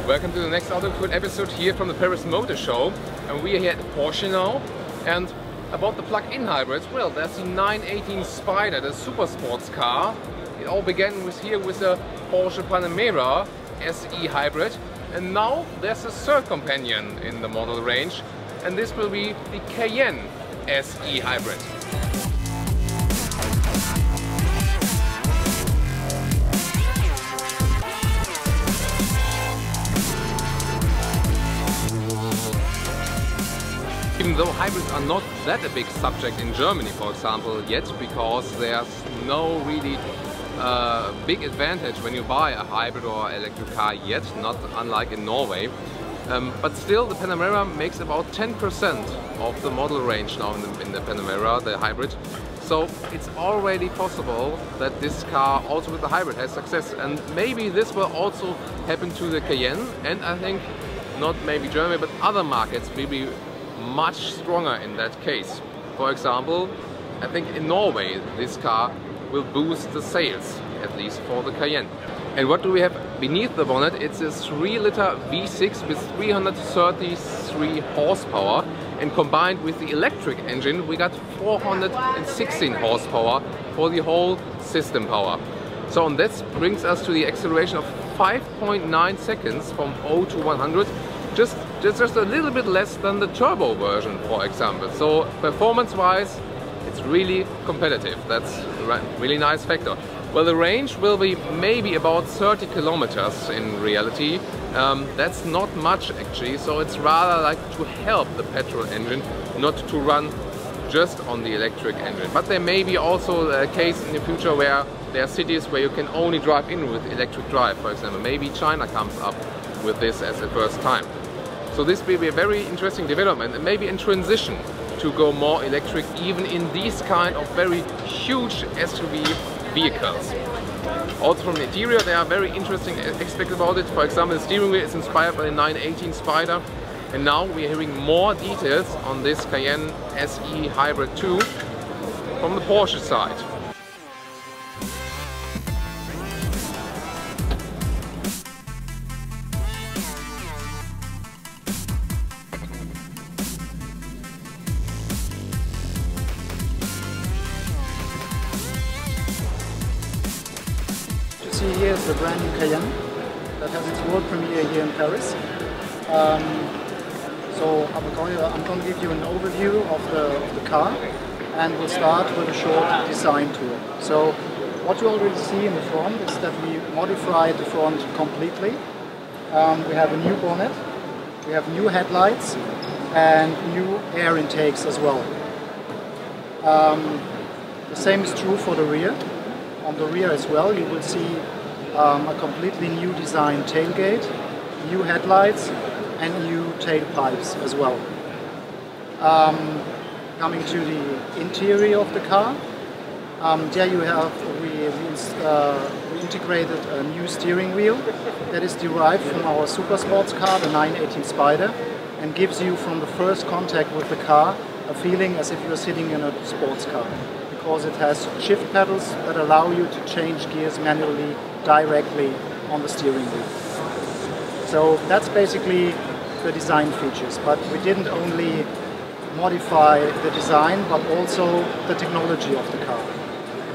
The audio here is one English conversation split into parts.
Welcome to the next Autogefühl episode here from the Paris Motor Show. And we are here at Porsche now. And about the plug-in hybrids, well, there's the 918 Spider, the super sports car. It all began with a Porsche Panamera SE-Hybrid. And now there's a third companion in the model range. And this will be the Cayenne SE-Hybrid. Even though hybrids are not that a big subject in Germany, for example, yet, because there's no really big advantage when you buy a hybrid or electric car yet, not unlike in Norway. But still, the Panamera makes about 10% of the model range now in the Panamera, the hybrid. So it's already possible that this car, also with the hybrid, has success. And maybe this will also happen to the Cayenne, and I think not maybe Germany, but other markets will be much stronger in that case. For example, I think in Norway this car will boost the sales, at least for the Cayenne. And what do we have beneath the bonnet? It's a 3-liter V6 with 333 horsepower, and combined with the electric engine we got 416 horsepower for the whole system power. So and that brings us to the acceleration of 5.9 seconds from 0 to 100. Just a little bit less than the turbo version, for example. So performance-wise, it's really competitive. That's a really nice factor. Well, the range will be maybe about 30 kilometers in reality. That's not much actually, so it's rather like to help the petrol engine, not to run just on the electric engine. But there may be also a case in the future where there are cities where you can only drive in with electric drive, for example. Maybe China comes up with this as the first time. So this will be a very interesting development, and maybe in transition to go more electric even in these kind of very huge SUV vehicles. Also from the interior there are very interesting aspects about it. For example, the steering wheel is inspired by the 918 Spider, and now we are hearing more details on this Cayenne SE-Hybrid2 from the Porsche side. See here is the brand new Cayenne that has its world premiere here in Paris. So I'm going to give you an overview of the car, and we'll start with a short design tour. So what you already see in the front is that we modified the front completely. We have a new bonnet, we have new headlights and new air intakes as well. The same is true for the rear. On the rear as well, you will see a completely new design tailgate, new headlights and new tailpipes as well. Coming to the interior of the car, there you have, we integrated a new steering wheel that is derived from our super sports car, the 918 Spider, and gives you from the first contact with the car a feeling as if you're sitting in a sports car, because it has shift pedals that allow you to change gears manually directly on the steering wheel. So that's basically the design features, but we didn't only modify the design but also the technology of the car.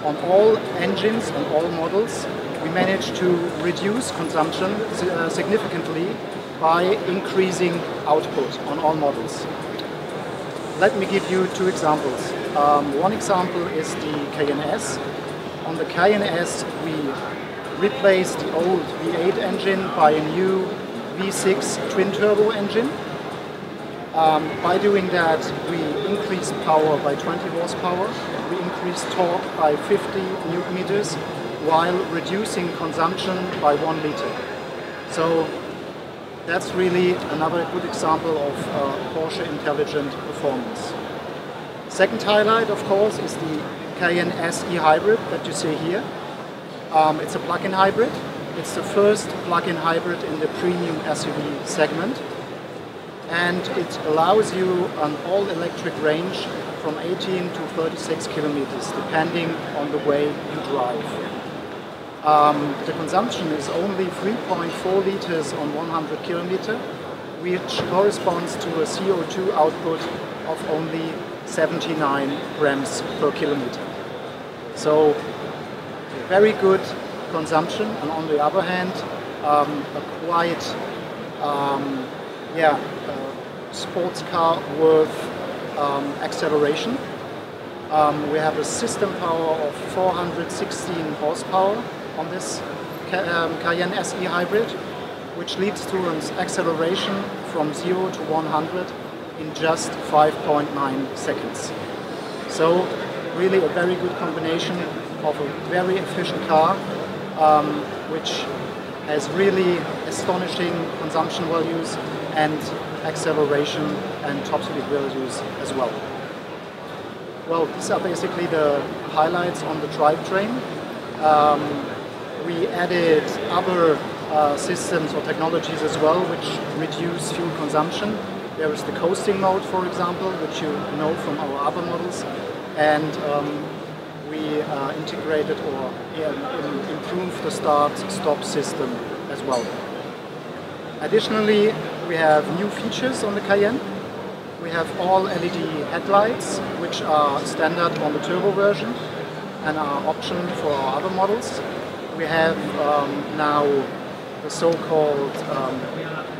On all engines, on all models, we managed to reduce consumption significantly by increasing output on all models. Let me give you two examples. One example is the Cayenne S. On the Cayenne S we replaced the old V8 engine by a new V6 twin-turbo engine. By doing that we increased power by 20 horsepower, we increased torque by 50 Newton meters while reducing consumption by 1 liter. So that's really another good example of Porsche intelligent performance. Second highlight, of course, is the Cayenne SE-Hybrid that you see here. It's a plug-in hybrid. It's the first plug-in hybrid in the premium SUV segment, and it allows you an all-electric range from 18 to 36 kilometers, depending on the way you drive. The consumption is only 3.4 liters on 100 kilometer, which corresponds to a CO2 output of only 79 grams per kilometer. So very good consumption, and on the other hand, a quite sports car worth acceleration. We have a system power of 416 horsepower on this Cayenne S E-Hybrid, which leads to an acceleration from 0 to 100 in just 5.9 seconds. So really a very good combination of a very efficient car, which has really astonishing consumption values and acceleration and top speed values as well. Well, these are basically the highlights on the drivetrain. We added other systems or technologies as well, which reduce fuel consumption. There is the coasting mode, for example, which you know from our other models, and we integrated or improved the start-stop system as well. Additionally, we have new features on the Cayenne. We have all LED headlights, which are standard on the turbo version and are option for our other models. We have now the so-called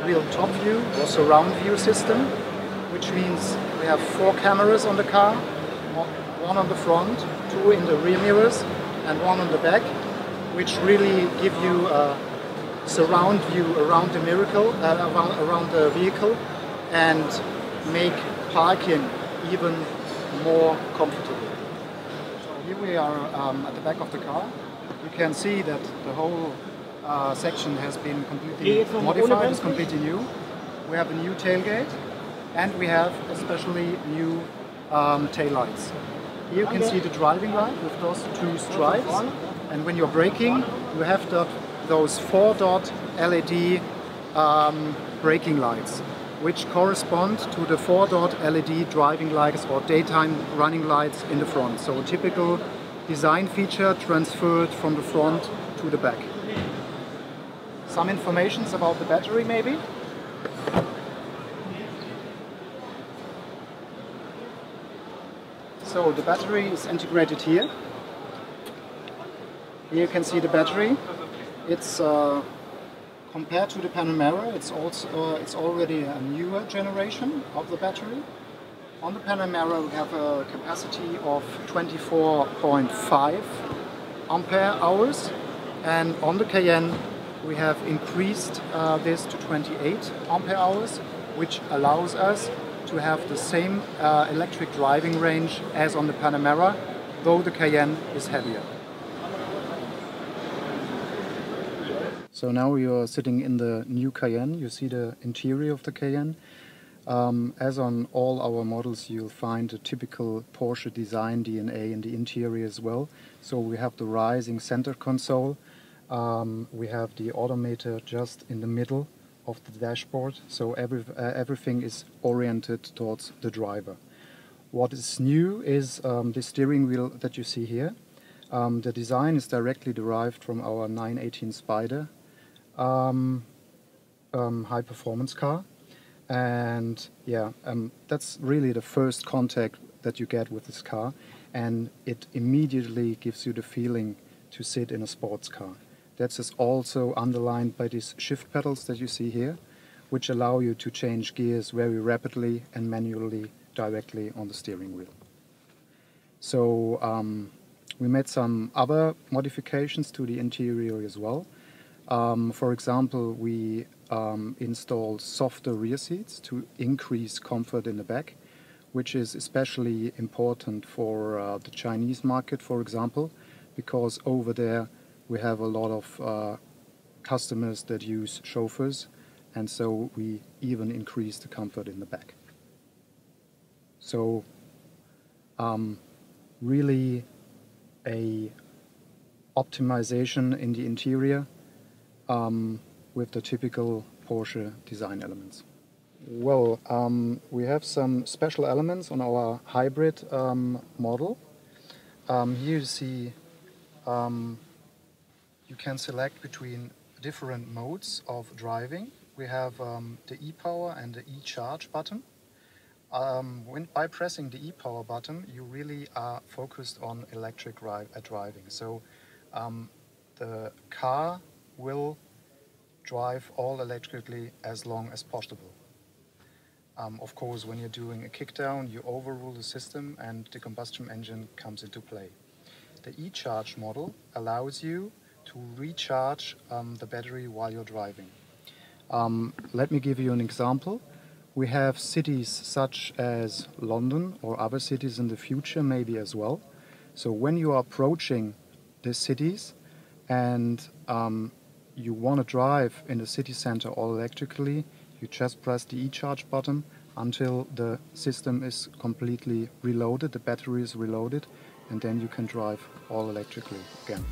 real top view or surround view system, which means we have 4 cameras on the car, 1 on the front, 2 in the rear mirrors and 1 on the back, which really give you a surround view around the around the vehicle and make parking even more comfortable. So here we are at the back of the car. You can see that the whole section has been completely modified, it's completely new. We have a new tailgate and we have especially new tail lights. Here you can see the driving light with those 2 stripes, and when you're braking you have those 4-dot LED braking lights, which correspond to the 4-dot LED driving lights or daytime running lights in the front. So a typical design feature transferred from the front to the back. Some information about the battery maybe. So the battery is integrated here. Here you can see the battery. It's compared to the Panamera, it's already a newer generation of the battery. On the Panamera we have a capacity of 24.5 ampere hours, and on the Cayenne we have increased this to 28 ampere hours, which allows us to have the same electric driving range as on the Panamera, though the Cayenne is heavier. So now you are sitting in the new Cayenne. You see the interior of the Cayenne. As on all our models, you'll find a typical Porsche design DNA in the interior as well. So we have the rising center console. We have the odometer just in the middle of the dashboard. So everything is oriented towards the driver. What is new is the steering wheel that you see here. The design is directly derived from our 918 Spider high performance car, and yeah, that's really the first contact that you get with this car, and it immediately gives you the feeling to sit in a sports car. That's also underlined by these shift pedals that you see here, which allow you to change gears very rapidly and manually directly on the steering wheel. So we made some other modifications to the interior as well. For example, we installed softer rear seats to increase comfort in the back, which is especially important for the Chinese market, for example, because over there we have a lot of customers that use chauffeurs, and so we even increase the comfort in the back. So really a optimization in the interior with the typical Porsche design elements. Well, we have some special elements on our hybrid model. Here you see you you can select between different modes of driving. We have the e-power and the e-charge button. By pressing the e-power button, you really are focused on electric driving. So the car will drive all electrically as long as possible. Of course, when you're doing a kickdown, you overrule the system and the combustion engine comes into play. The e-charge model allows you to recharge the battery while you're driving. Let me give you an example. We have cities such as London or other cities in the future maybe as well. So when you are approaching the cities and you want to drive in the city center all electrically, you just press the e-charge button until the system is completely reloaded, the battery is reloaded, and then you can drive all electrically again.